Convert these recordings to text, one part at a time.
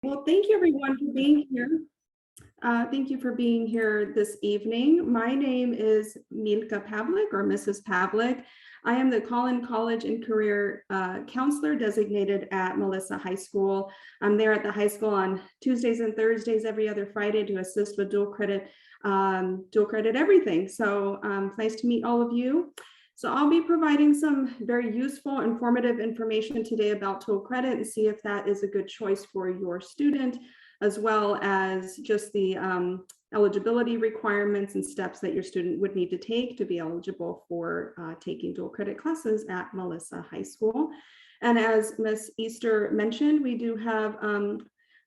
well, thank you everyone for being here. Thank you for being here this evening. My name is Milka Pavlik, or Mrs. Pavlik. I am the Collin College and Career Counselor designated at Melissa High School. I'm there at the high school on Tuesdays and Thursdays every other Friday to assist with dual credit everything. So it's nice to meet all of you. So I'll be providing some very useful, informative information today about dual credit and see if that is a good choice for your student, as well as just the eligibility requirements and steps that your student would need to take to be eligible for taking dual credit classes at Melissa High School. And as Ms. Easter mentioned, we do have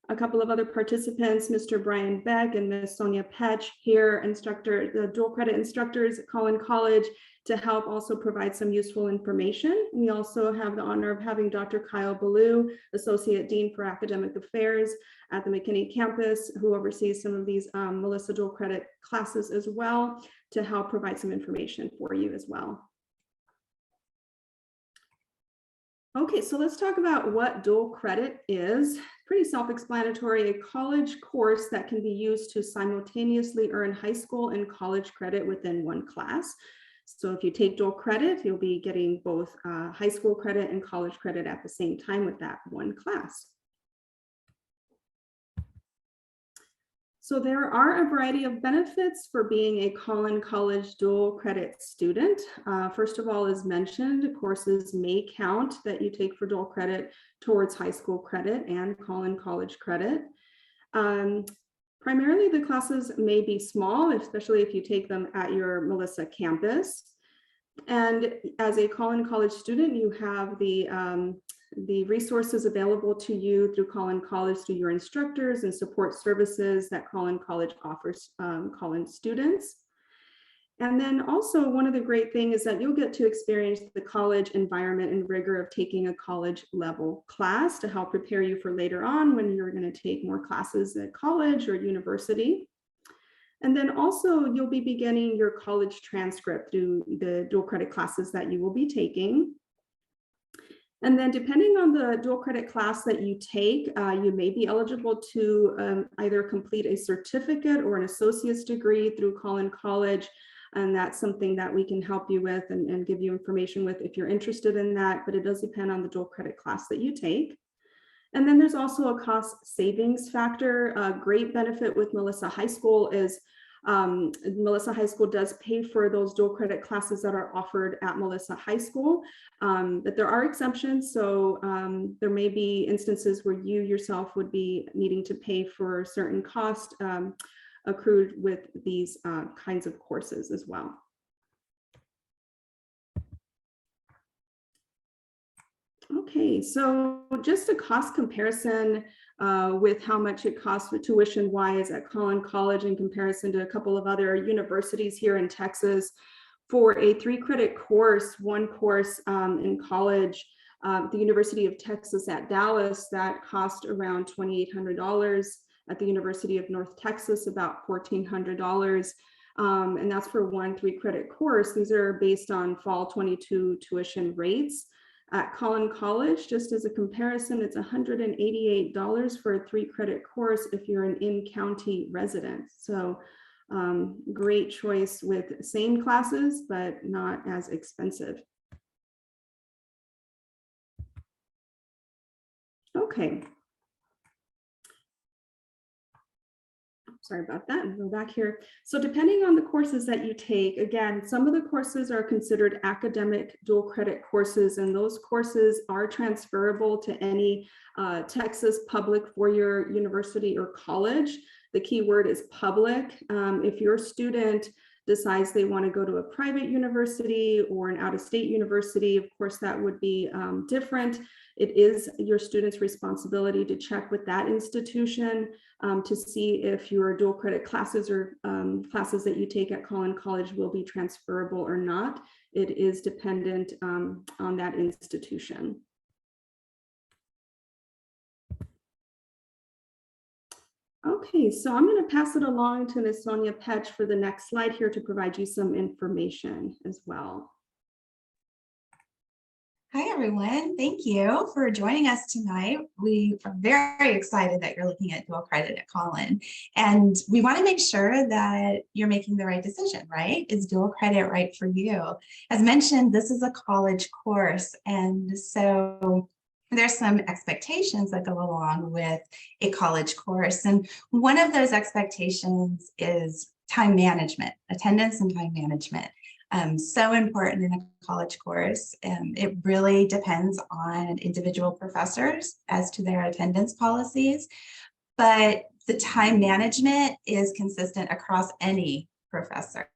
a couple of other participants, Mr. Brian Beck and Ms. Sonia Petch here, the dual credit instructors at Collin College, to help also provide some useful information. We also have the honor of having Dr. Kyle Ballou, Associate Dean for Academic Affairs at the McKinney campus, who oversees some of these Melissa dual credit classes as well, to help provide some information for you as well. Okay, so let's talk about what dual credit is. Pretty self-explanatory, a college course that can be used to simultaneously earn high school and college credit within one class. So if you take dual credit, you'll be getting both high school credit and college credit at the same time with that one class. So there are a variety of benefits for being a Collin College dual credit student. First of all, as mentioned, courses may count that you take for dual credit towards high school credit and Collin College credit. Primarily, the classes may be small, especially if you take them at your Melissa campus. And as a Collin College student, you have the resources available to you through Collin College, through your instructors and support services that Collin College offers Collin students. And then also one of the great things is that you'll get to experience the college environment and rigor of taking a college level class to help prepare you for later on when you're going to take more classes at college or university. And then also you'll be beginning your college transcript through the dual credit classes that you will be taking. And then depending on the dual credit class that you take, you may be eligible to either complete a certificate or an associate's degree through Collin College. And that's something that we can help you with and give you information with if you're interested in that, but it does depend on the dual credit class that you take. And then there's also a cost savings factor. A great benefit with Melissa High School is Melissa High School does pay for those dual credit classes that are offered at Melissa High School, but there are exceptions. So there may be instances where you yourself would be needing to pay for certain costs accrued with these kinds of courses as well. Okay, so just a cost comparison with how much it costs with tuition wise at Collin College in comparison to a couple of other universities here in Texas. For a 3-credit course, one course in college, the University of Texas at Dallas, that cost around $2,800. At the University of North Texas, about $1,400. And that's for one 3-credit course. These are based on fall 22 tuition rates. At Collin College, just as a comparison, it's $188 for a 3-credit course if you're an in-county resident. So great choice with same classes, but not as expensive. Okay. Sorry about that, and go back here. So depending on the courses that you take, again, some of the courses are considered academic dual credit courses, and those courses are transferable to any Texas public four-year university or college. The key word is public. If your student decides they want to go to a private university or an out-of-state university, of course, that would be different. It is your student's responsibility to check with that institution to see if your dual credit classes or classes that you take at Collin College will be transferable or not. It is dependent on that institution. Okay, so I'm going to pass it along to Ms. Sonia Petch for the next slide here to provide you some information as well. Hi, everyone. Thank you for joining us tonight. We are very excited that you're looking at dual credit at Collin. And we want to make sure that you're making the right decision, right? Is dual credit right for you? As mentioned, this is a college course. And so there's some expectations that go along with a college course. And one of those expectations is time management, attendance and time management. So important in a college course. It really depends on individual professors as to their attendance policies, but the time management is consistent across any professor.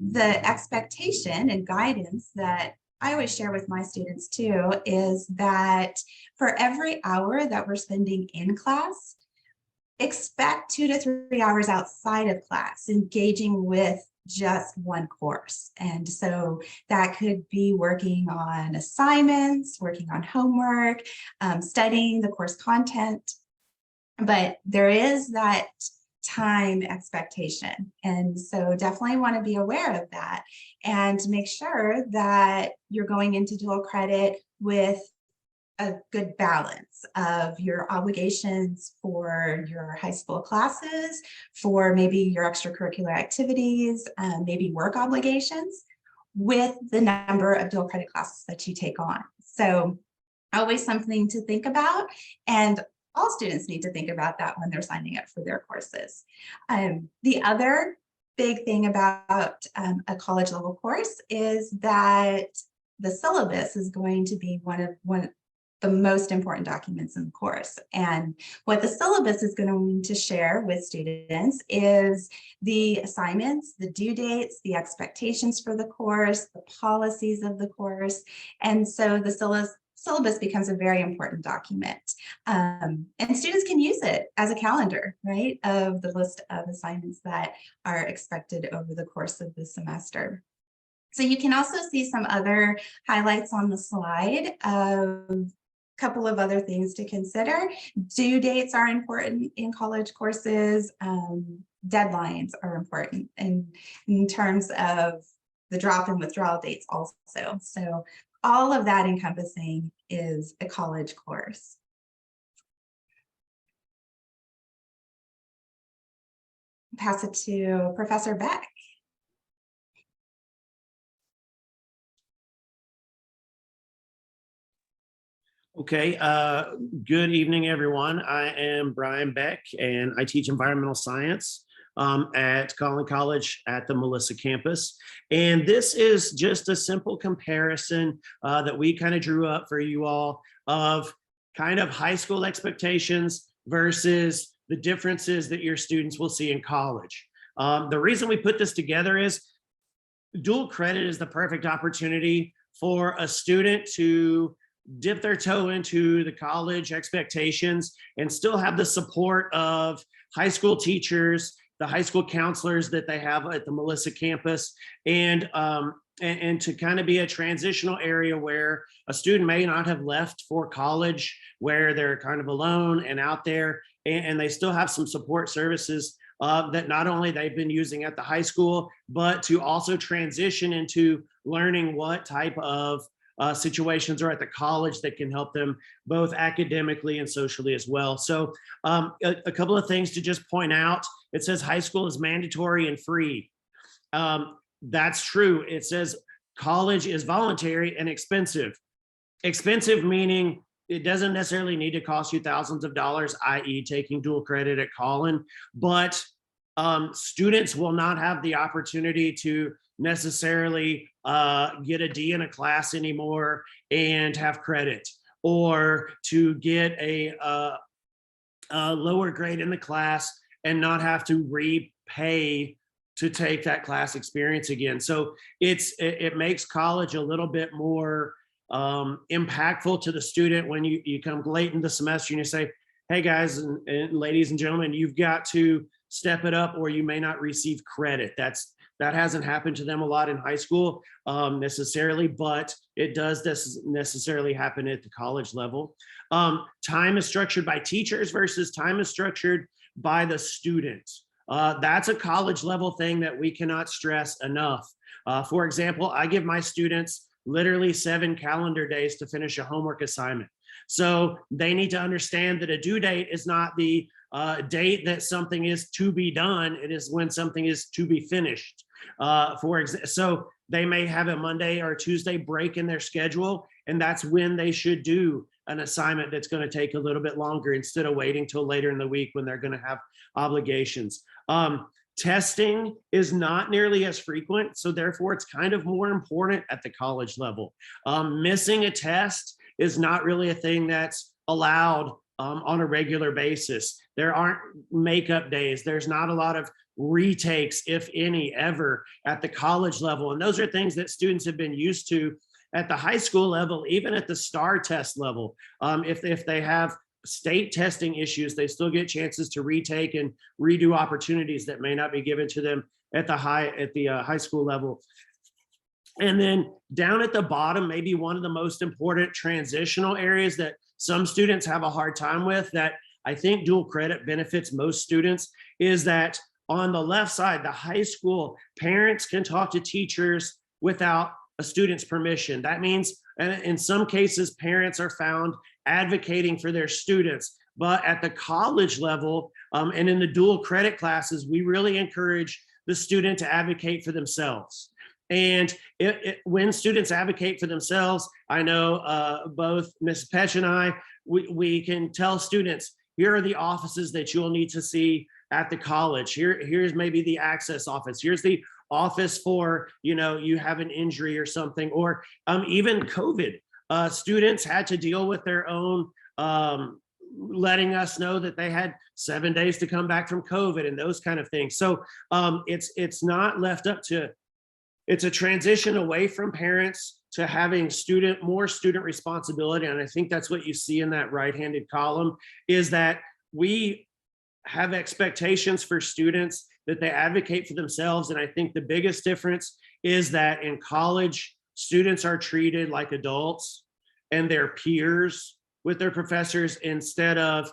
The expectation and guidance that I always share with my students too is that for every hour that we're spending in class, expect 2 to 3 hours outside of class engaging with just one course. And so that could be working on assignments, working on homework, studying the course content. But there is that time expectation. And so definitely want to be aware of that and make sure that you're going into dual credit with a good balance of your obligations for your high school classes, for maybe your extracurricular activities, maybe work obligations, with the number of dual credit classes that you take on. So always something to think about, and all students need to think about that when they're signing up for their courses. The other big thing about a college level course is that the syllabus is going to be one of the most important documents in the course. And what the syllabus is going to share with students is the assignments, the due dates, the expectations for the course, the policies of the course. And so the syllabus becomes a very important document. And students can use it as a calendar, right, of the list of assignments that are expected over the course of the semester. So you can also see some other highlights on the slide of couple of other things to consider. Due dates are important in college courses. Deadlines are important in terms of the drop and withdrawal dates also. So all of that encompassing is a college course. Pass it to Professor Beck. Okay, good evening, everyone. I am Brian Beck, and I teach environmental science at Collin College at the Melissa campus. And this is just a simple comparison that we kind of drew up for you all of kind of high school expectations versus the differences that your students will see in college. The reason we put this together is dual credit is the perfect opportunity for a student to dip their toe into the college expectations and still have the support of high school teachers, the high school counselors that they have at the Melissa campus, and to kind of be a transitional area where a student may not have left for college, where they're kind of alone and out there, and they still have some support services that not only they've been using at the high school, but to also transition into learning what type of situations are at the college that can help them both academically and socially as well. So a couple of things to just point out. It says high school is mandatory and free. That's true. It says college is voluntary and expensive. Expensive meaning it doesn't necessarily need to cost you thousands of dollars, i.e. taking dual credit at Collin, but students will not have the opportunity to necessarily get a D in a class anymore and have credit, or to get a lower grade in the class and not have to repay to take that class experience again. So it makes college a little bit more impactful to the student when you come late in the semester and you say, hey guys and ladies and gentlemen, you've got to step it up or you may not receive credit. That hasn't happened to them a lot in high school necessarily, but it does necessarily happen at the college level. Time is structured by teachers versus time is structured by the students. That's a college level thing that we cannot stress enough. For example, I give my students literally 7 calendar days to finish a homework assignment. So they need to understand that a due date is not the date that something is to be done. It is when something is to be finished. So they may have a Monday or Tuesday break in their schedule, and that's when they should do an assignment that's going to take a little bit longer instead of waiting till later in the week when they're going to have obligations. Testing is not nearly as frequent, so therefore it's kind of more important at the college level. Missing a test is not really a thing that's allowed on a regular basis. There aren't makeup days. There's not a lot of retakes, if any, ever at the college level. And those are things that students have been used to at the high school level, even at the STAR test level. If they have state testing issues, they still get chances to retake and redo opportunities that may not be given to them at the high school level. And then down at the bottom, maybe one of the most important transitional areas that some students have a hard time with, that I think dual credit benefits most students, is that on the left side, the high school, parents can talk to teachers without a student's permission. That means in some cases, parents are found advocating for their students. But at the college level and in the dual credit classes, we really encourage the student to advocate for themselves. And when students advocate for themselves, I know both Ms. Petch and I, we can tell students, here are the offices that you'll need to see at the college. Here's maybe the access office. Here's the office for, you have an injury or something, or even COVID. Students had to deal with their own letting us know that they had 7 days to come back from COVID and those kind of things. So it's not left up to, it's a transition away from parents to having more student responsibility. And I think that's what you see in that right-handed column, is that we have expectations for students that they advocate for themselves. And I think the biggest difference is that in college, students are treated like adults and their peers with their professors instead of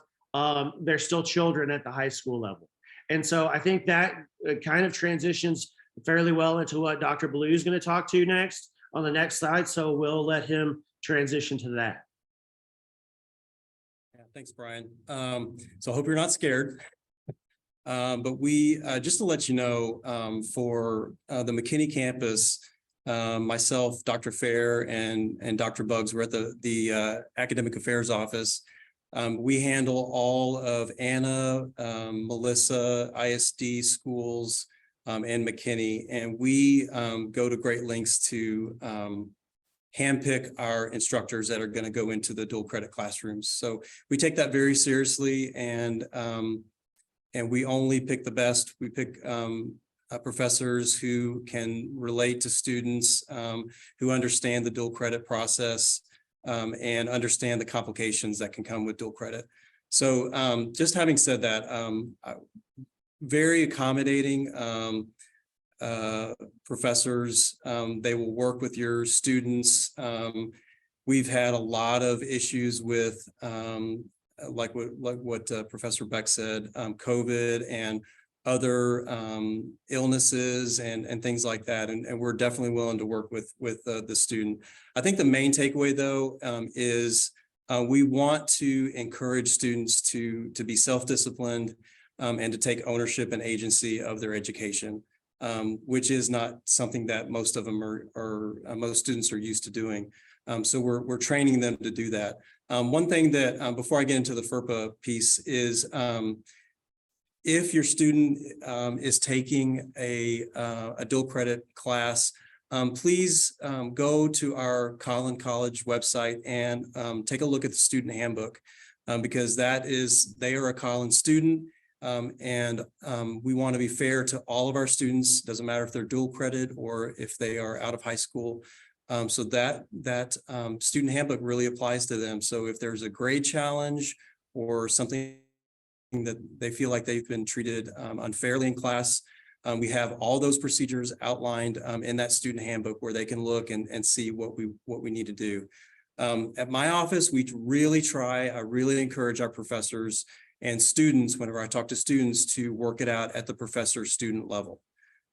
they're still children at the high school level. And so I think that kind of transitions fairly well into what Dr. Blue is going to talk to next on the next slide. So we'll let him transition to that. Yeah, thanks, Brian. So I hope you're not scared. But we, just to let you know, for the McKinney campus, myself, Dr. Fair, and Dr. Buggs, we're at the Academic Affairs Office. We handle all of Anna, Melissa, ISD schools, and McKinney, and we go to great lengths to handpick our instructors that are going to go into the dual credit classrooms. So we take that very seriously, and we only pick the best. We pick professors who can relate to students, who understand the dual credit process, and understand the complications that can come with dual credit. So just having said that, very accommodating professors. They will work with your students. We've had a lot of issues with like what Professor Beck said, COVID and other illnesses and things like that. And we're definitely willing to work with the student. I think the main takeaway though is we want to encourage students to be self-disciplined and to take ownership and agency of their education, which is not something that most of them most students are used to doing. So we're training them to do that. One thing that, before I get into the FERPA piece, is if your student is taking a dual credit class, please go to our Collin College website and take a look at the student handbook, because they are a Collin student. And we want to be fair to all of our students. Doesn't matter if they're dual credit or if they are out of high school. So that student handbook really applies to them. So if there's a grade challenge or something that they feel like they've been treated unfairly in class, we have all those procedures outlined in that student handbook where they can look and see what we need to do. At my office, we really I really encourage our professors and students, whenever I talk to students, to work it out at the professor-student level.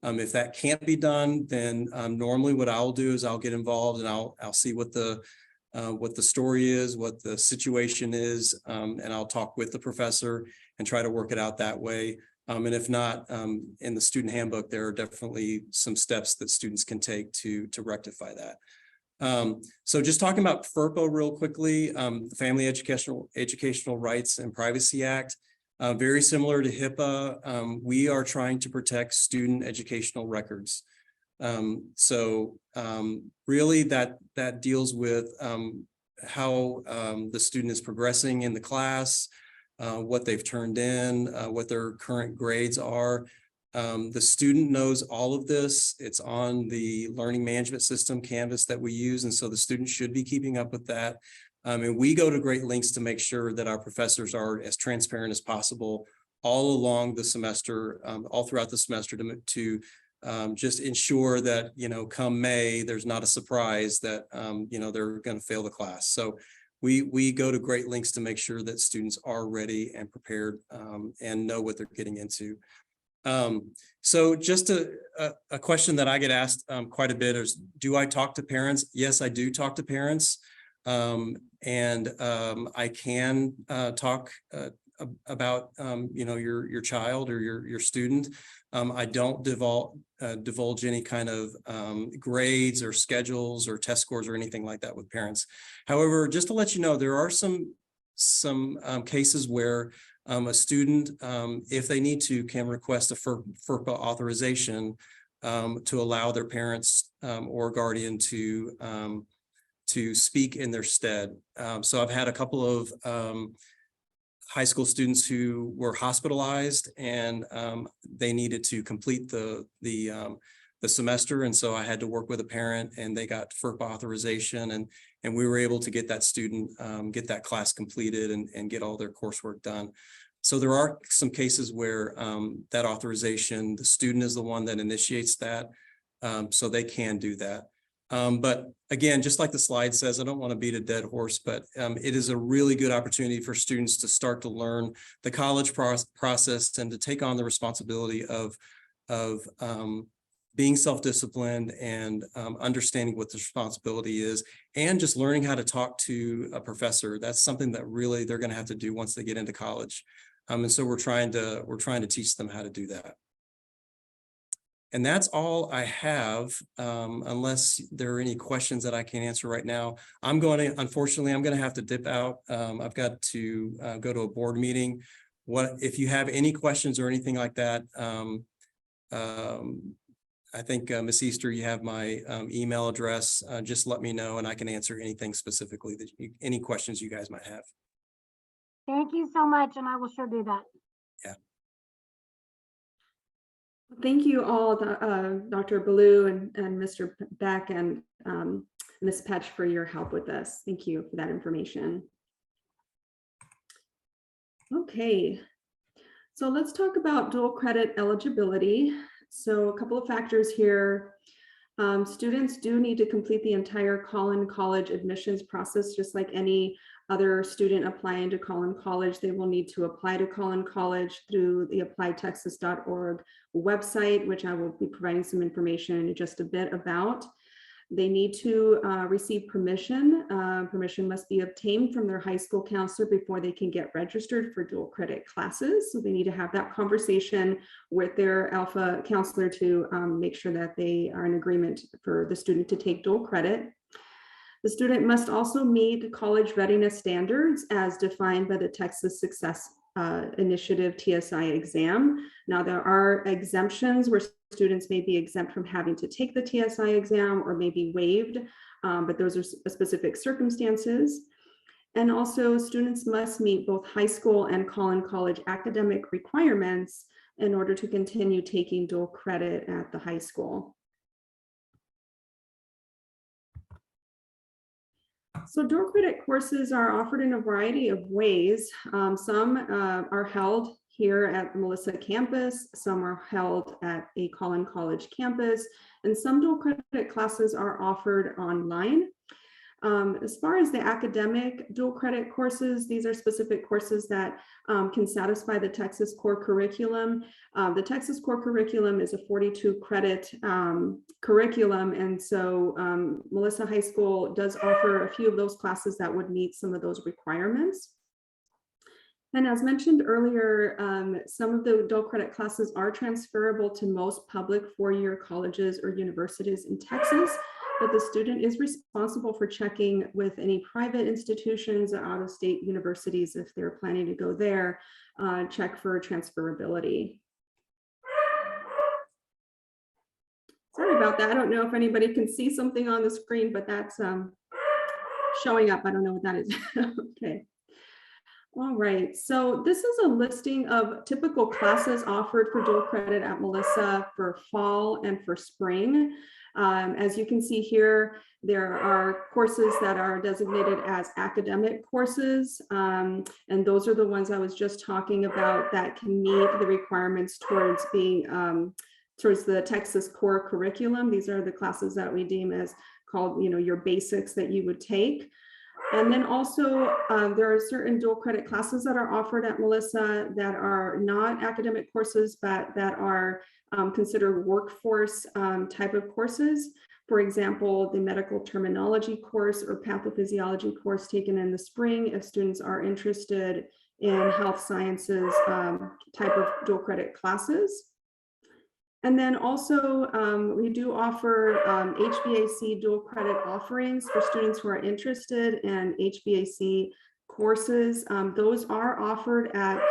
If that can't be done, then normally what I'll do is I'll get involved and I'll see what the story is, what the situation is, and I'll talk with the professor and try to work it out that way. And if not, in the student handbook, there are definitely some steps that students can take to rectify that. So just talking about FERPA real quickly, the Family Educational Rights and Privacy Act, very similar to HIPAA, we are trying to protect student educational records. So really that deals with how the student is progressing in the class, what they've turned in, what their current grades are. The student knows all of this. It's on the learning management system Canvas that we use. And so the student should be keeping up with that. And we go to great lengths to make sure that our professors are as transparent as possible all along the semester, all throughout the semester to just ensure that, come May, there's not a surprise that, they're going to fail the class. So we go to great lengths to make sure that students are ready and prepared and know what they're getting into. So just a question that I get asked quite a bit is, do I talk to parents? Yes, I do talk to parents. And I can talk about, your child or your student. I don't divulge any kind of grades or schedules or test scores or anything like that with parents. However, just to let you know, there are some cases where a student, if they need to, can request a FERPA authorization to allow their parents or guardian to speak in their stead. So I've had a couple of high school students who were hospitalized and they needed to complete the semester. And so I had to work with a parent and they got FERPA authorization and we were able to get that student, get that class completed and get all their coursework done. So there are some cases where that authorization, the student is the one that initiates that. So they can do that. But again, just like the slide says, I don't want to beat a dead horse, but it is a really good opportunity for students to start to learn the college process and to take on the responsibility of being self-disciplined and understanding what the responsibility is, and just learning how to talk to a professor. That's something that really they're going to have to do once they get into college. And so we're trying to teach them how to do that. And that's all I have, unless there are any questions that I can answer right now. Unfortunately, I'm going to have to dip out. I've got to go to a board meeting. If you have any questions or anything like that, I think, Ms. Easter, you have my email address. Just let me know and I can answer anything specifically any questions you guys might have. Thank you so much, and I will sure do that. Yeah. Thank you all, Dr. Ballou and Mr. Beck and Ms. Petch for your help with this. Thank you for that information. Okay, so let's talk about dual credit eligibility. So a couple of factors here. Students do need to complete the entire Collin College admissions process, just like any other student applying to Collin College. They will need to apply to Collin College through the applytexas.org website, which I will be providing some information in just a bit about. They need to receive permission. Permission must be obtained from their high school counselor before they can get registered for dual credit classes. So they need to have that conversation with their Alpha counselor to make sure that they are in agreement for the student to take dual credit. The student must also meet college readiness standards as defined by the Texas Success Initiative TSI exam. Now, there are exemptions where students may be exempt from having to take the TSI exam or may be waived, but those are specific circumstances. And also, students must meet both high school and Collin College academic requirements in order to continue taking dual credit at the high school. So dual credit courses are offered in a variety of ways. Some are held here at the Melissa campus, some are held at a Collin College campus, and some dual credit classes are offered online. As far as the academic dual credit courses, these are specific courses that can satisfy the Texas core curriculum. The Texas core curriculum is a 42 credit curriculum. And so Melissa High School does offer a few of those classes that would meet some of those requirements. And as mentioned earlier, some of the dual credit classes are transferable to most public four-year colleges or universities in Texas, but the student is responsible for checking with any private institutions or out-of-state universities if they're planning to go there, check for transferability. Sorry about that. I don't know if anybody can see something on the screen, but that's showing up. I don't know what that is. Okay. All right, so this is a listing of typical classes offered for dual credit at Melissa for fall and for spring. As you can see here, there are courses that are designated as academic courses, and those are the ones I was just talking about that can meet the requirements towards being towards the Texas core curriculum. These are the classes that we deem as called, your basics that you would take. And then also there are certain dual credit classes that are offered at Melissa that are not academic courses, but that are considered workforce type of courses. For example, the medical terminology course or pathophysiology course taken in the spring if students are interested in health sciences type of dual credit classes. And then also we do offer HVAC dual credit offerings for students who are interested in HVAC courses. Those are offered at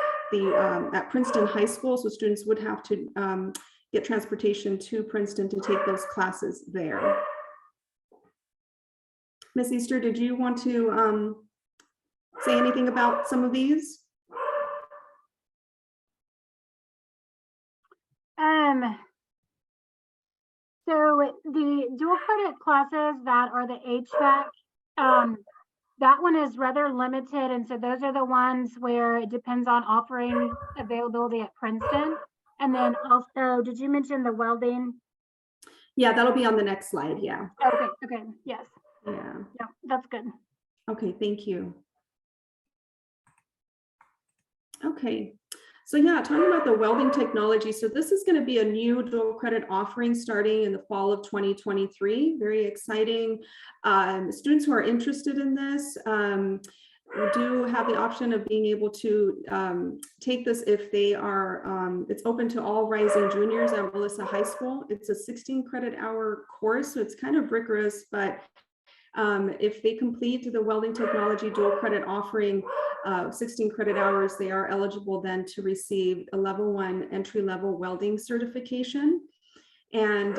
Princeton High School, so students would have to get transportation to Princeton to take those classes there. Ms. Easter, did you want to say anything about some of these? So the dual credit classes that are the HVAC, that one is rather limited. And so those are the ones where it depends on offering availability at Princeton. And then also, did you mention the welding? Yeah, that'll be on the next slide. Yeah. Okay, yes. Yeah. Yeah, that's good. Okay, thank you. Okay, so yeah, talking about the welding technology. So this is going to be a new dual credit offering starting in the fall of 2023. Very exciting. Students who are interested in this do have the option of being able to take this if they are, it's open to all rising juniors at Melissa High School. It's a 16 credit hour course, so it's kind of rigorous, but if they complete the welding technology dual credit offering 16 credit hours, they are eligible then to receive a level 1 entry-level welding certification. And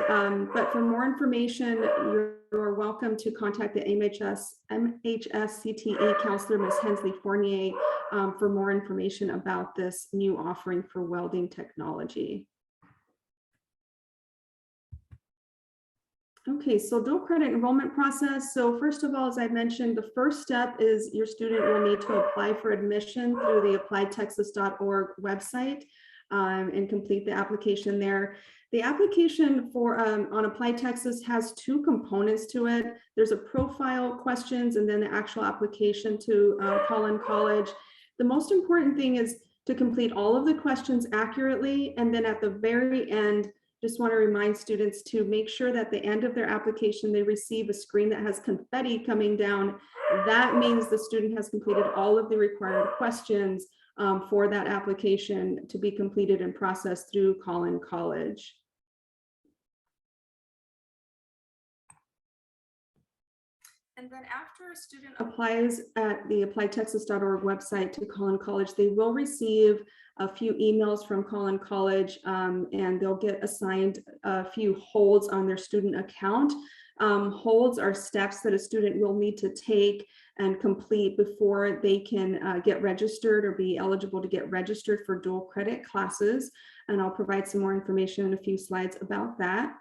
but for more information, you're welcome to contact the MHS CTE counselor, Ms. Hensley Fournier, for more information about this new offering for welding technology. Okay, so dual credit enrollment process. So first of all, as I mentioned, the first step is your student will need to apply for admission through the appliedtexas.org website and complete the application there. The application for on Applied Texas has two components to it. There's a profile questions and then the actual application to Collin College. The most important thing is to complete all of the questions accurately, and then at the very end, just want to remind students to make sure that at the end of their application, they receive a screen that has confetti coming down. That means the student has completed all of the required questions for that application to be completed and processed through Collin College. And then after a student applies at the appliedtexas.org website to Collin College, they will receive a few emails from Collin College and they'll get assigned a few holds on their student account. Holds are steps that a student will need to take and complete before they can get registered or be eligible to get registered for dual credit classes. And I'll provide some more information in a few slides about that.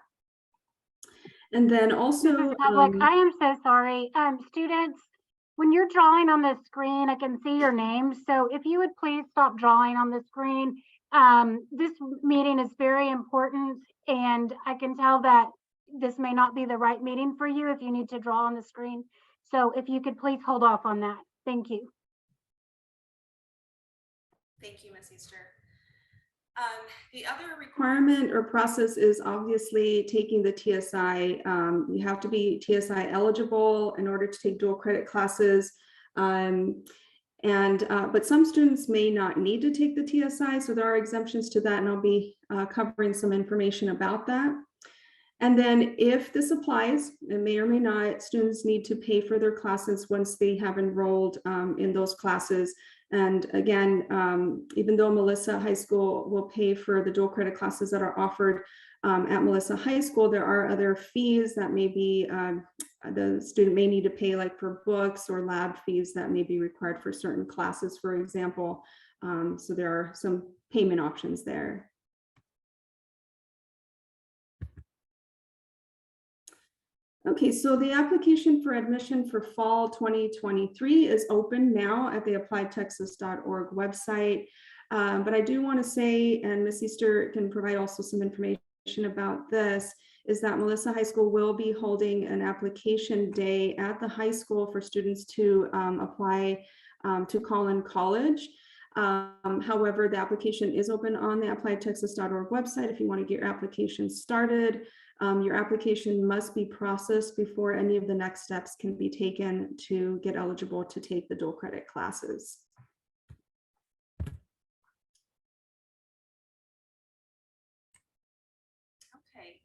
And then also, I am so sorry. Students, when you're drawing on the screen, I can see your name. So if you would please stop drawing on the screen. This meeting is very important, and I can tell that this may not be the right meeting for you if you need to draw on the screen. So if you could please hold off on that. Thank you. Thank you, Ms. Easter. The other requirement or process is obviously taking the TSI. You have to be TSI eligible in order to take dual credit classes. But some students may not need to take the TSI, so there are exemptions to that, and I'll be covering some information about that. And then if this applies, it may or may not, students need to pay for their classes once they have enrolled in those classes. And again, even though Melissa High School will pay for the dual credit classes that are offered at Melissa High School, there are other fees that may be, the student may need to pay, like for books or lab fees that may be required for certain classes, for example. So there are some payment options there. Okay, so the application for admission for fall 2023 is open now at the appliedtexas.org website. But I do want to say, and Ms. Easter can provide also some information about this, is that Melissa High School will be holding an application day at the high school for students to apply to Collin College. However, the application is open on the appliedtexas.org website if you want to get your application started. Your application must be processed before any of the next steps can be taken to get eligible to take the dual credit classes. Okay,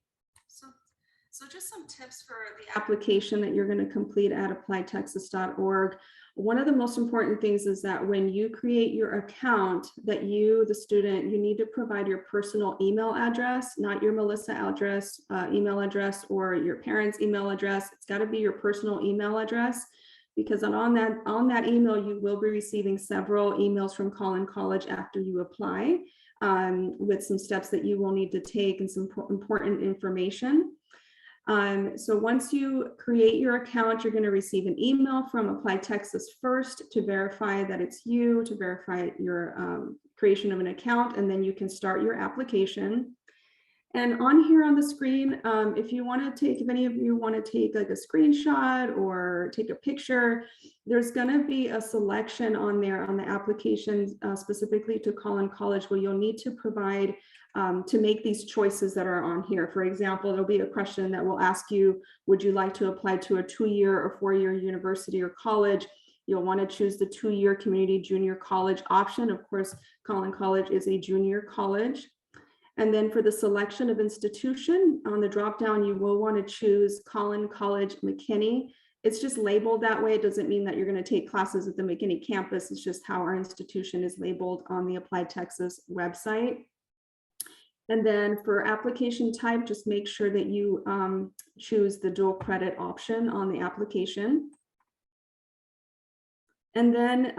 so just some tips for the application that you're going to complete at appliedtexas.org. One of the most important things is that when you create your account, that you, the student, you need to provide your personal email address, not your Melissa address, email address, or your parents' email address. It's got to be your personal email address, because on that email, you will be receiving several emails from Collin College after you apply, with some steps that you will need to take and some important information. So once you create your account, you're going to receive an email from Applied Texas first to verify that it's you, to verify your creation of an account, and then you can start your application. And on here on the screen, if you want to take, if any of you want to take like a screenshot or take a picture, there's going to be a selection on there on the application specifically to Collin College where you'll need to provide to make these choices that are on here. For example, there'll be a question that will ask you, would you like to apply to a 2-year or 4-year university or college? You'll want to choose the 2-year community junior college option. Of course, Collin College is a junior college. And then for the selection of institution, on the dropdown, you will want to choose Collin College McKinney. It's just labeled that way. It doesn't mean that you're going to take classes at the McKinney campus. It's just how our institution is labeled on the Applied Texas website. And then for application type, just make sure that you choose the dual credit option on the application. And then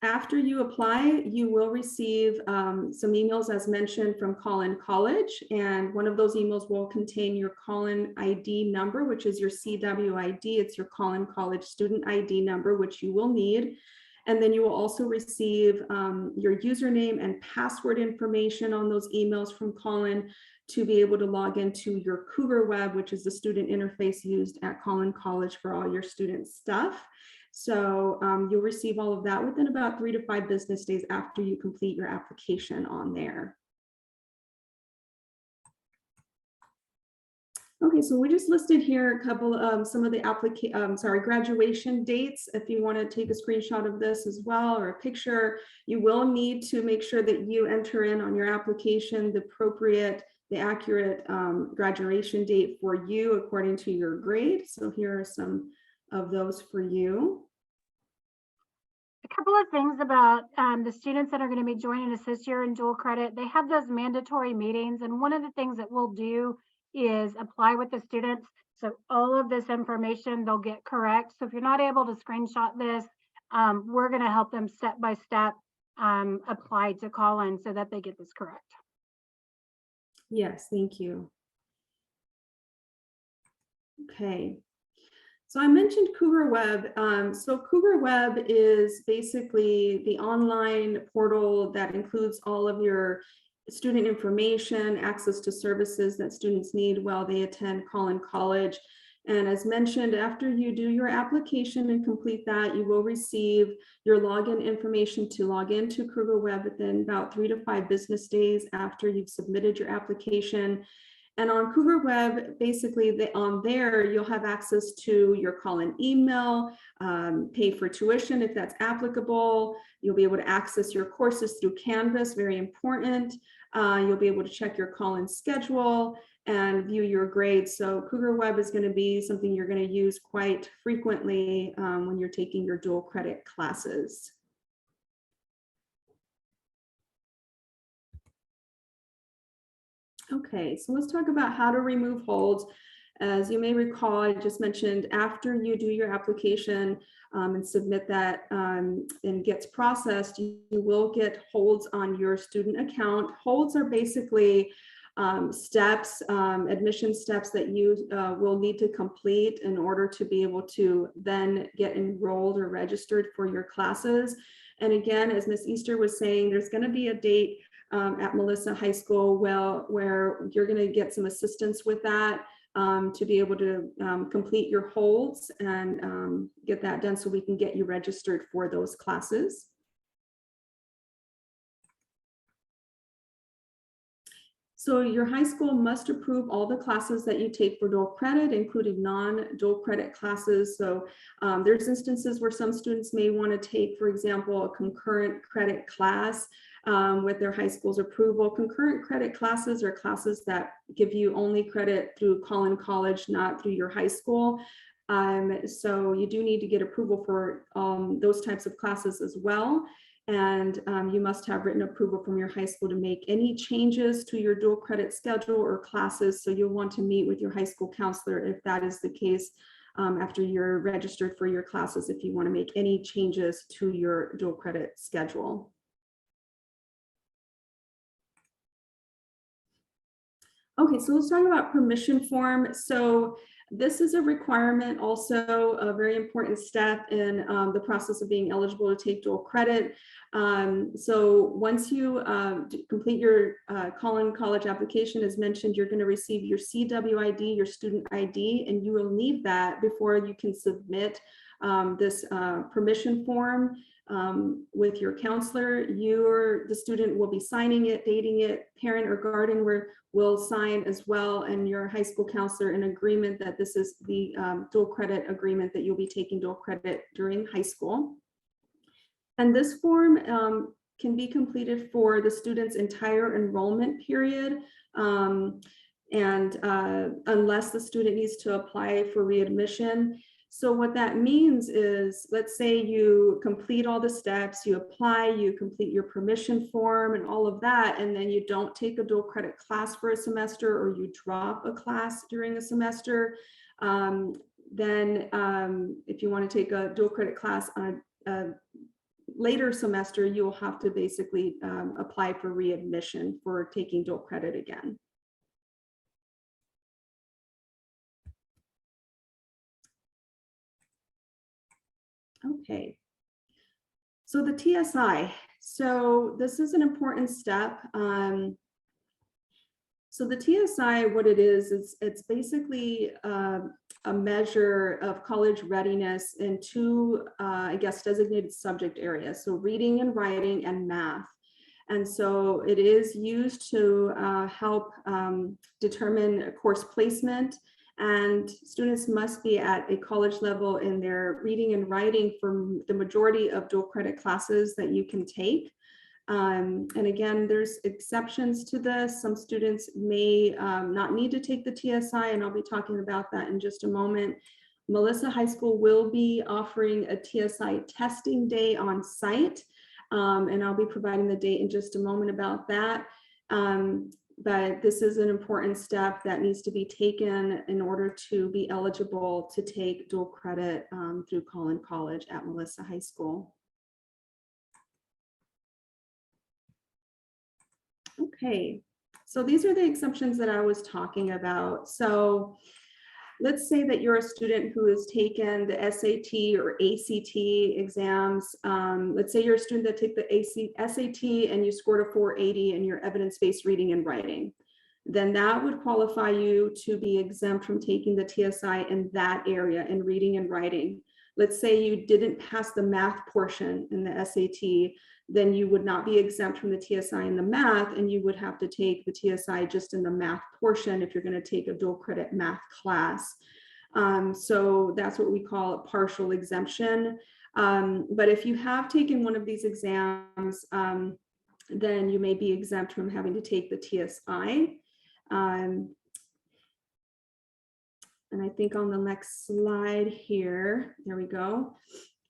after you apply, you will receive some emails, as mentioned, from Collin College. And one of those emails will contain your Collin ID number, which is your CWID. It's your Collin College student ID number, which you will need. And then you will also receive your username and password information on those emails from Collin to be able to log into your Cougar Web, which is the student interface used at Collin College for all your student stuff. So you'll receive all of that within about 3 to 5 business days after you complete your application on there. Okay, so we just listed here a couple of some of the graduation dates. If you want to take a screenshot of this as well, or a picture, you will need to make sure that you enter in on your application the accurate graduation date for you according to your grade. So here are some of those for you. A couple of things about the students that are going to be joining us this year in dual credit. They have those mandatory meetings, and one of the things that we'll do is apply with the students. So all of this information they'll get correct. So if you're not able to screenshot this, we're going to help them step by step apply to Collin so that they get this correct. Yes, thank you. Okay. So I mentioned Cougar Web. So Cougar Web is basically the online portal that includes all of your student information, access to services that students need while they attend Collin College. And as mentioned, after you do your application and complete that, you will receive your login information to log into Cougar Web within about 3 to 5 business days after you've submitted your application. And on Cougar Web, basically on there, you'll have access to your call-in email, pay for tuition if that's applicable. You'll be able to access your courses through Canvas, very important. You'll be able to check your call-in schedule and view your grades. So Cougar Web is going to be something you're going to use quite frequently when you're taking your dual credit classes. Okay, so let's talk about how to remove holds. As you may recall, I just mentioned after you do your application and submit that and gets processed, you will get holds on your student account. Holds are basically steps, admission steps that you will need to complete in order to be able to then get enrolled or registered for your classes. And again, as Ms. Easter was saying, there's going to be a date at Melissa High School where you're going to get some assistance with that to be able to complete your holds and get that done so we can get you registered for those classes. So your high school must approve all the classes that you take for dual credit, including non-dual credit classes. So there's instances where some students may want to take, for example, a concurrent credit class with their high school's approval. Concurrent credit classes are classes that give you only credit through Collin College, not through your high school. So you do need to get approval for those types of classes as well. And you must have written approval from your high school to make any changes to your dual credit schedule or classes. So you'll want to meet with your high school counselor if that is the case after you're registered for your classes, if you want to make any changes to your dual credit schedule. Okay, so let's talk about permission form. So this is a requirement, also a very important step in the process of being eligible to take dual credit. So once you complete your Collin College application, as mentioned, you're going to receive your CWID, your student ID, and you will need that before you can submit this permission form with your counselor. The student will be signing it, dating it, parent or guardian will sign as well, and your high school counselor an agreement that this is the dual credit agreement that you'll be taking dual credit during high school. And this form can be completed for the student's entire enrollment period. And unless the student needs to apply for readmission. So what that means is, let's say you complete all the steps, you apply, you complete your permission form and all of that, and then you don't take a dual credit class for a semester, or you drop a class during a semester, then if you want to take a dual credit class on a later semester, you will have to basically apply for readmission for taking dual credit again. Okay, so the TSI. So this is an important step. So the TSI, what it is it's basically a measure of college readiness in two, I guess, designated subject areas. So reading and writing and math. And so it is used to help determine course placement. And students must be at a college level in their reading and writing for the majority of dual credit classes that you can take. And again, there's exceptions to this. Some students may not need to take the TSI, and I'll be talking about that in just a moment. Melissa High School will be offering a TSI testing day on site, and I'll be providing the date in just a moment about that. But this is an important step that needs to be taken in order to be eligible to take dual credit through Collin College at Melissa High School. Okay, so these are the exemptions that I was talking about. So let's say that you're a student who has taken the SAT or ACT exams. Let's say you're a student that took the SAT and you scored a 480 in your evidence-based reading and writing. then that would qualify you to be exempt from taking the TSI in that area in reading and writing. Let's say you didn't pass the math portion in the SAT, then you would not be exempt from the TSI in the math, and you would have to take the TSI just in the math portion if you're going to take a dual credit math class. So that's what we call a partial exemption. But if you have taken one of these exams, then you may be exempt from having to take the TSI. And I think on the next slide here, there we go.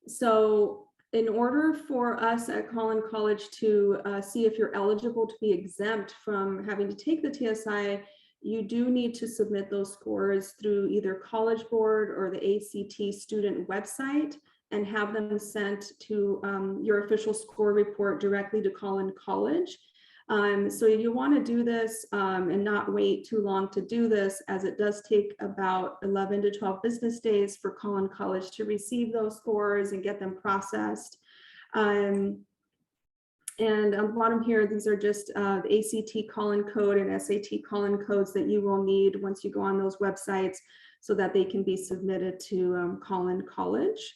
So in order for us at Collin College to see if you're eligible to be exempt from having to take the TSI, you do need to submit those scores through either College Board or the ACT student website and have them sent to your official score report directly to Collin College. So you want to do this and not wait too long to do this, as it does take about 11 to 12 business days for Collin College to receive those scores and get them processed. And on the bottom here, these are just the ACT Collin code and SAT Collin codes that you will need once you go on those websites so that they can be submitted to Collin College.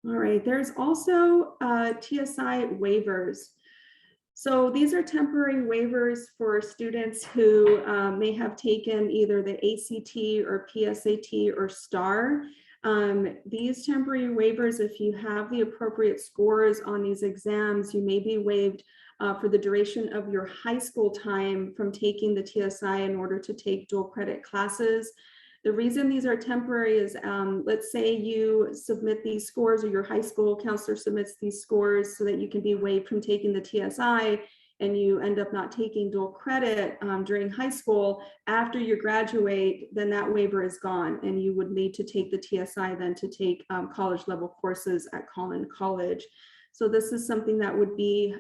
All right, there's also TSI waivers. So these are temporary waivers for students who may have taken either the ACT or PSAT or STAR. These temporary waivers, if you have the appropriate scores on these exams, you may be waived for the duration of your high school time from taking the TSI in order to take dual credit classes. The reason these are temporary is, let's say you submit these scores, or your high school counselor submits these scores so that you can be waived from taking the TSI, and you end up not taking dual credit during high school. After you graduate, then that waiver is gone, and you would need to take the TSI then to take college level courses at Collin College. So this is something that would be,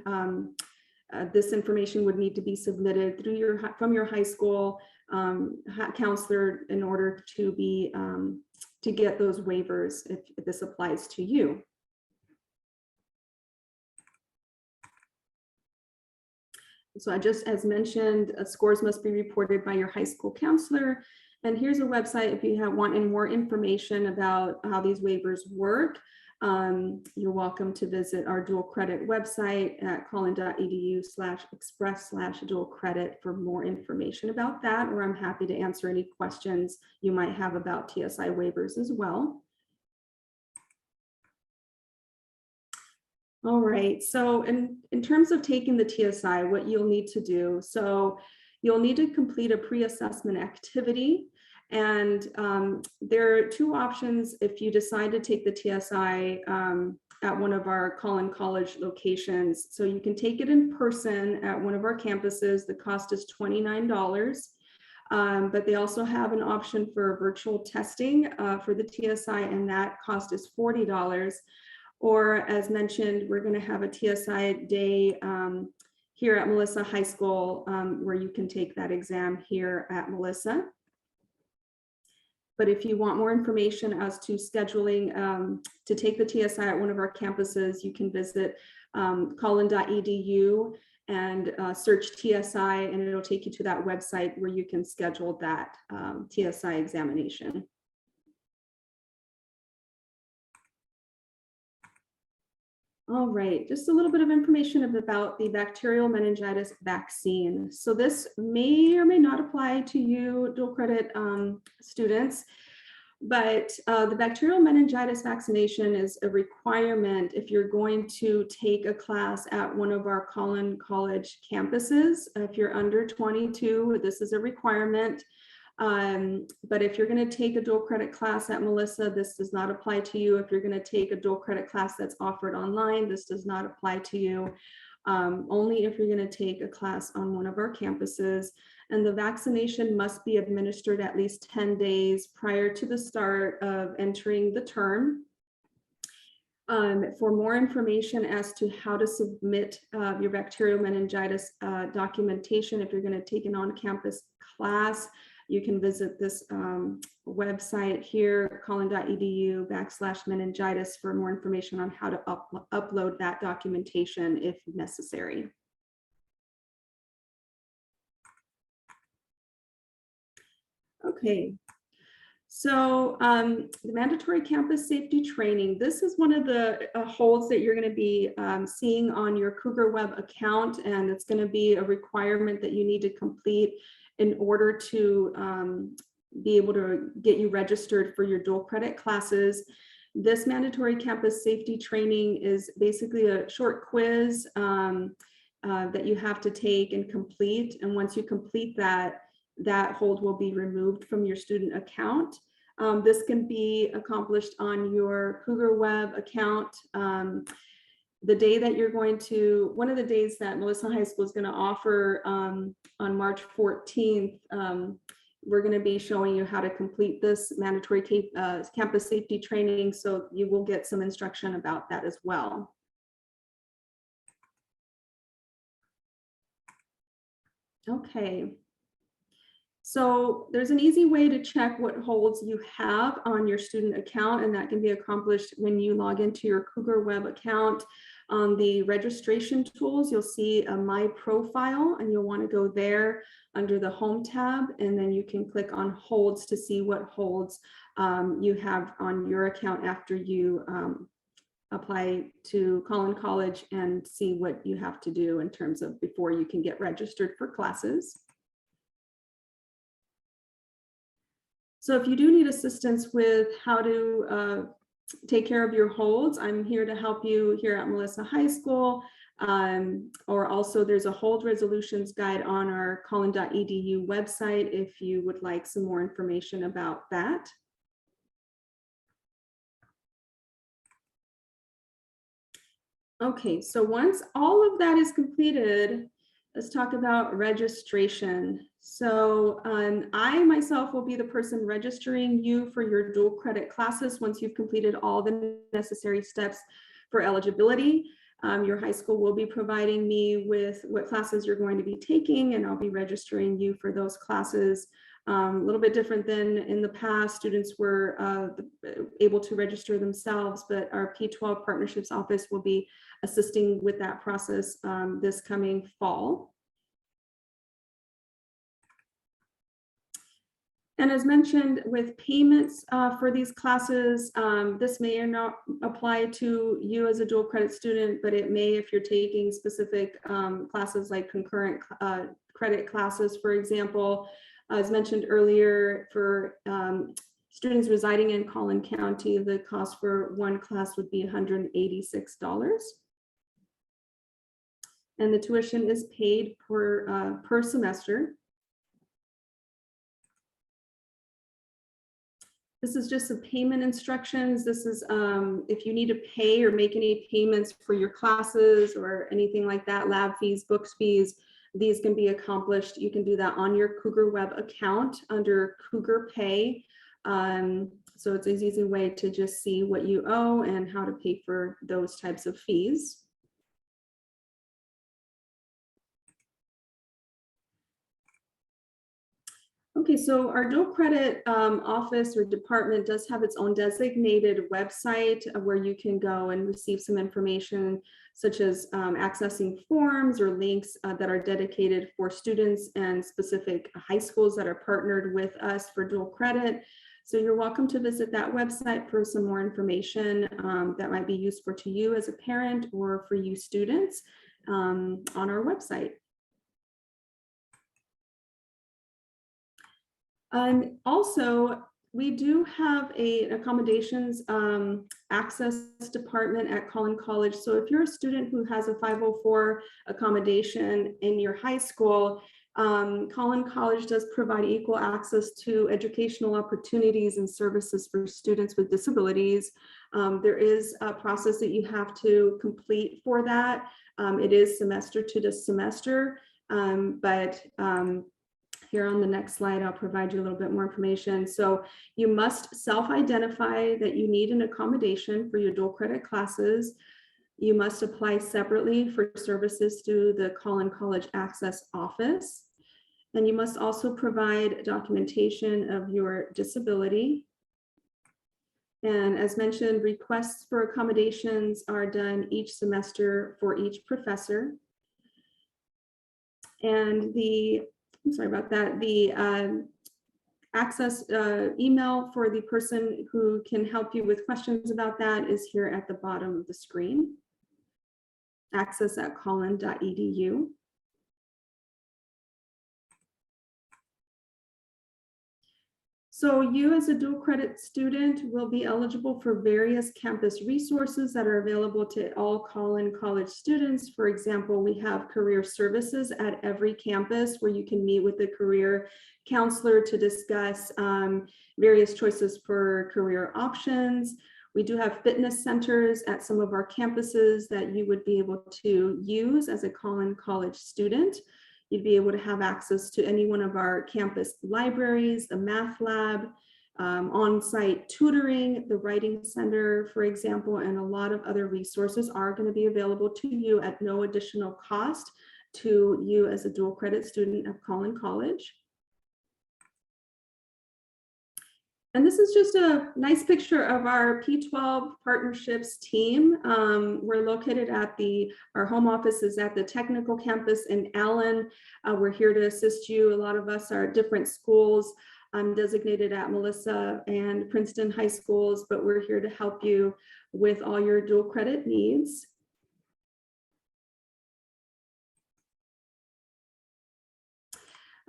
this information would need to be submitted through from your high school counselor in order to be to get those waivers if this applies to you. So I just, as mentioned, scores must be reported by your high school counselor. And here's a website if you want any more information about how these waivers work. You're welcome to visit our dual credit website at collin.edu/express/dual credit for more information about that, or I'm happy to answer any questions you might have about TSI waivers as well. All right, so in terms of taking the TSI, what you'll need to do, so you'll need to complete a pre-assessment activity. And there are two options if you decide to take the TSI at one of our Collin College locations. So you can take it in person at one of our campuses. The cost is $29, but they also have an option for virtual testing for the TSI, and that cost is $40. Or as mentioned, we're going to have a TSI day here at Melissa High School where you can take that exam here at Melissa. But if you want more information as to scheduling to take the TSI at one of our campuses, you can visit collin.edu and search TSI, and it'll take you to that website where you can schedule that TSI examination. All right, just a little bit of information about the bacterial meningitis vaccine. So this may or may not apply to you dual credit students, but the bacterial meningitis vaccination is a requirement if you're going to take a class at one of our Collin College campuses. If you're under 22, this is a requirement. But if you're going to take a dual credit class at Melissa, this does not apply to you. If you're going to take a dual credit class that's offered online, this does not apply to you. Only if you're going to take a class on one of our campuses. And the vaccination must be administered at least 10 days prior to the start of entering the term. For more information as to how to submit your bacterial meningitis documentation, if you're going to take an on-campus class, you can visit this website here, collin.edu/meningitis, for more information on how to upload that documentation if necessary. Okay, so the mandatory campus safety training, this is one of the holds that you're going to be seeing on your Cougar Web account, and it's going to be a requirement that you need to complete in order to be able to get you registered for your dual credit classes. This mandatory campus safety training is basically a short quiz that you have to take and complete, and once you complete that, that hold will be removed from your student account. This can be accomplished on your Cougar Web account. The day that you're going to, one of the days that Melissa High School is going to offer on March 14th, we're going to be showing you how to complete this mandatory campus safety training. So you will get some instruction about that as well. Okay. So there's an easy way to check what holds you have on your student account, and that can be accomplished when you log into your Cougar Web account. On the registration tools, you'll see a My Profile, and you'll want to go there under the Home tab, and then you can click on Holds to see what holds you have on your account after you apply to Collin College, and see what you have to do in terms of before you can get registered for classes. So if you do need assistance with how to take care of your holds, I'm here to help you here at Melissa High School. Or also there's a hold resolutions guide on our collin.edu website if you would like some more information about that. Okay, so once all of that is completed, let's talk about registration. So I myself will be the person registering you for your dual credit classes once you've completed all the necessary steps for eligibility. Your high school will be providing me with what classes you're going to be taking, and I'll be registering you for those classes. A little bit different than in the past, students were able to register themselves, but our P12 Partnerships Office will be assisting with that process this coming fall. And as mentioned, with payments for these classes, this may or not apply to you as a dual credit student, but it may if you're taking specific classes like concurrent credit classes, for example. As mentioned earlier, for students residing in Collin County, the cost for one class would be $186. And the tuition is paid per semester. This is just some payment instructions. This is if you need to pay or make any payments for your classes or anything like that, lab fees, books fees, these can be accomplished. You can do that on your Cougar Web account under Cougar Pay. So it's an easy way to just see what you owe and how to pay for those types of fees. Okay, so our dual credit office or department does have its own designated website where you can go and receive some information such as accessing forms or links that are dedicated for students and specific high schools that are partnered with us for dual credit. So you're welcome to visit that website for some more information that might be useful to you as a parent or for you students on our website. And also, we do have an accommodations access department at Collin College. So if you're a student who has a 504 accommodation in your high school, Collin College does provide equal access to educational opportunities and services for students with disabilities. There is a process that you have to complete for that. It is semester to semester, but here on the next slide, I'll provide you a little bit more information. So you must self-identify that you need an accommodation for your dual credit classes. You must apply separately for services through the Collin College Access Office. And you must also provide documentation of your disability. And as mentioned, requests for accommodations are done each semester for each professor. And I'm sorry about that, the access email for the person who can help you with questions about that is here at the bottom of the screen. access@collin.edu. So you as a dual credit student will be eligible for various campus resources that are available to all Collin College students. For example, we have career services at every campus where you can meet with the career counselor to discuss various choices for career options. We do have fitness centers at some of our campuses that you would be able to use as a Collin College student. You'd be able to have access to any one of our campus libraries, the math lab, on-site tutoring, the writing center, for example, and a lot of other resources are going to be available to you at no additional cost to you as a dual credit student of Collin College. And this is just a nice picture of our P12 partnerships team. We're located at our home office is at the technical campus in Allen. We're here to assist you. A lot of us are at different schools. I'm designated at Melissa and Princeton high schools, but we're here to help you with all your dual credit needs.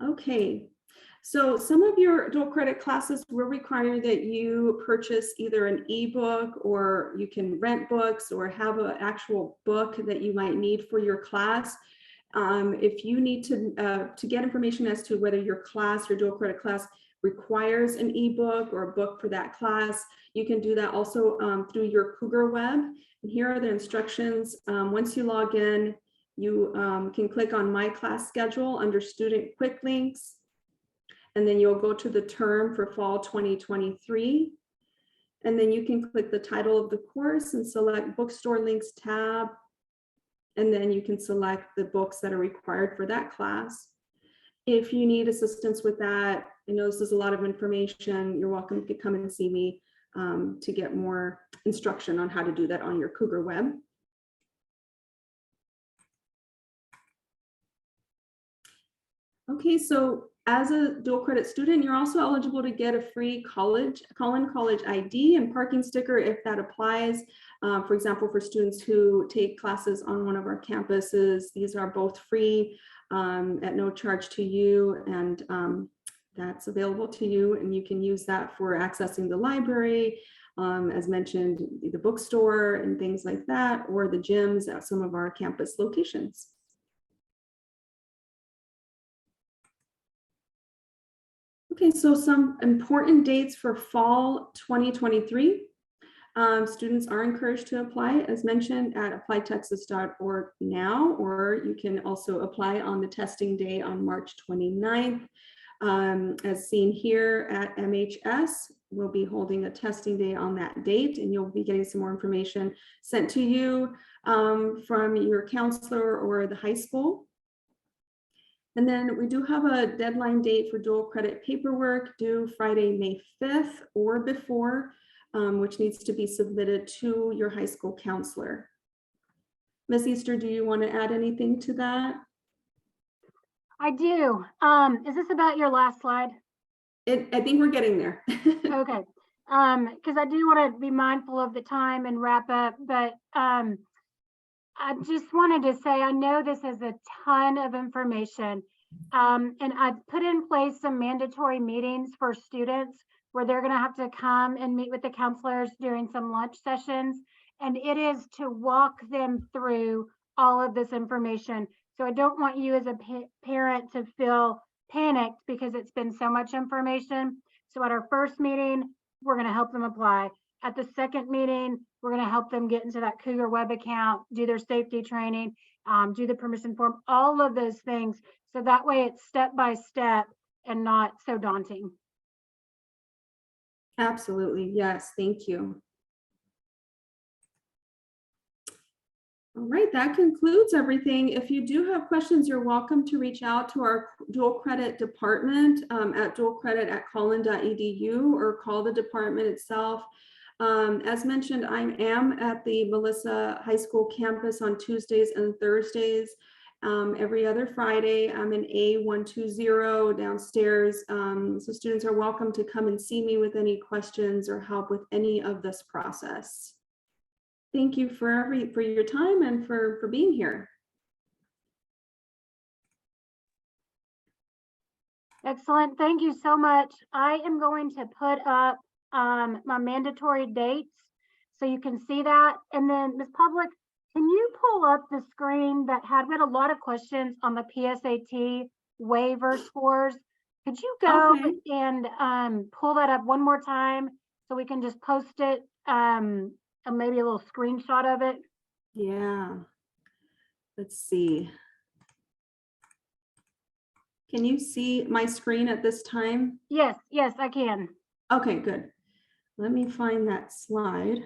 Okay. So some of your dual credit classes will require that you purchase either an ebook, or you can rent books or have an actual book that you might need for your class. If you need to get information as to whether your class, your dual credit class, requires an ebook or a book for that class, you can do that also through your Cougar web. And here are the instructions. Once you log in, you can click on My Class Schedule under Student Quick Links. And then you'll go to the term for fall 2023. And then you can click the title of the course and select Bookstore Links tab. And then you can select the books that are required for that class. If you need assistance with that, I know this is a lot of information, you're welcome to come and see me to get more instruction on how to do that on your Cougar web. Okay, so as a dual credit student, you're also eligible to get a free Collin College ID and parking sticker if that applies. For example, for students who take classes on one of our campuses, these are both free at no charge to you, and that's available to you, and you can use that for accessing the library, as mentioned, the bookstore and things like that, or the gyms at some of our campus locations. Okay, so some important dates for fall 2023. Students are encouraged to apply, as mentioned, at applytexas.org now, or you can also apply on the testing day on March 29th. As seen here at MHS, we'll be holding a testing day on that date, and you'll be getting some more information sent to you from your counselor or the high school. And then we do have a deadline date for dual credit paperwork due Friday, May 5th or before, which needs to be submitted to your high school counselor. Ms. Easter, do you want to add anything to that? I do. Is this about your last slide? I think we're getting there. Okay. Because I do want to be mindful of the time and wrap up, but I just wanted to say, I know this is a ton of information, and I've put in place some mandatory meetings for students where they're going to have to come and meet with the counselors during some lunch sessions, and it is to walk them through all of this information. So I don't want you as a parent to feel panicked because it's been so much information. So at our first meeting, we're going to help them apply. At the second meeting, we're going to help them get into that Cougar web account, do their safety training, do the permission form, all of those things. So that way it's step by step and not so daunting. Absolutely. Yes. Thank you. All right, that concludes everything. If you do have questions, you're welcome to reach out to our dual credit department at dualcredit@collin.edu or call the department itself. As mentioned, I am at the Melissa High School campus on Tuesdays and Thursdays. Every other Friday, I'm in A120 downstairs. So students are welcome to come and see me with any questions or help with any of this process. Thank you for your time and for being here. Excellent. Thank you so much. I am going to put up my mandatory dates so you can see that. And then Ms. Public, can you pull up the screen that we had a lot of questions on the PSAT waiver scores. Could you go and pull that up one more time so we can just post it, and maybe a little screenshot of it? Yeah. Let's see. Can you see my screen at this time? Yes, yes, I can. Okay, good. Let me find that slide.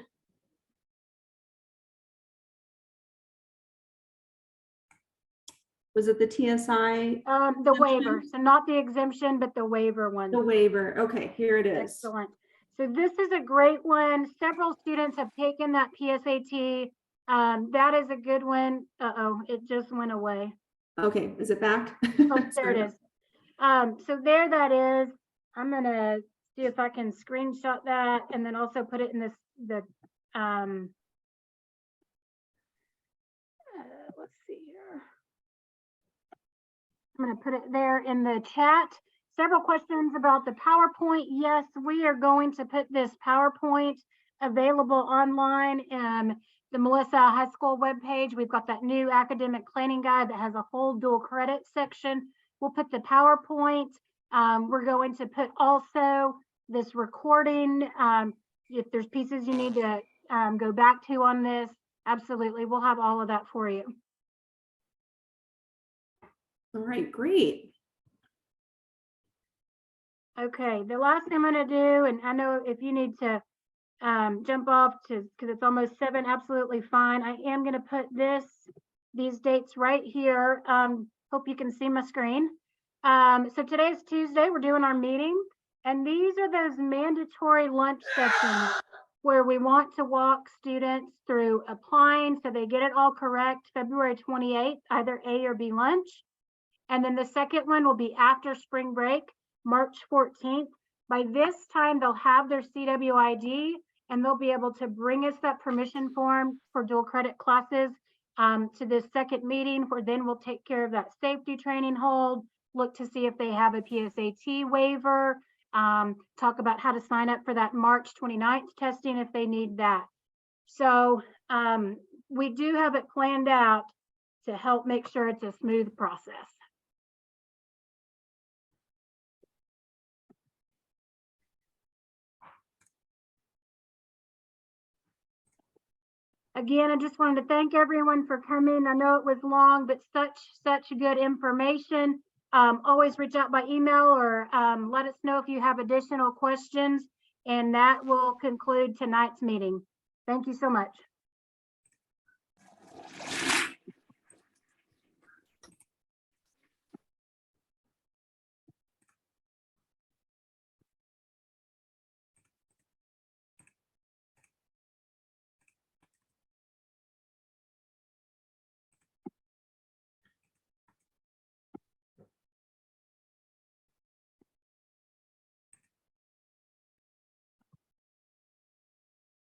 Was it the TSI? The waiver, so not the exemption, but the waiver one. The waiver. Okay, here it is. Excellent. So this is a great one. Several students have taken that PSAT. That is a good one. Uh-oh, it just went away. Okay, is it back? Oh, there it is. So there that is. I'm gonna see if I can screenshot that and then also put it in let's see here. I'm going to put it there in the chat. Several questions about the PowerPoint. Yes, we are going to put this PowerPoint available online and the Melissa High School webpage. We've got that new academic planning guide that has a whole dual credit section. We'll put the PowerPoint. We're going to put also this recording. If there's pieces you need to go back to on this, absolutely. We'll have all of that for you. All right, great. Okay, the last thing I'm going to do, and I know if you need to jump off because it's almost 7, absolutely fine. I am going to put these dates right here. Hope you can see my screen. So today is Tuesday. We're doing our meeting, and these are those mandatory lunch sessions where we want to walk students through applying so they get it all correct. February 28th, either A or B lunch. And then the second one will be after spring break, March 14th. By this time, they'll have their CWID and they'll be able to bring us that permission form for dual credit classes to this second meeting, where then we'll take care of that safety training hold, look to see if they have a PSAT waiver, talk about how to sign up for that March 29th testing if they need that. So we do have it planned out to help make sure it's a smooth process. Again, I just wanted to thank everyone for coming. I know it was long, but such good information. Always reach out by email or let us know if you have additional questions. And that will conclude tonight's meeting. Thank you so much.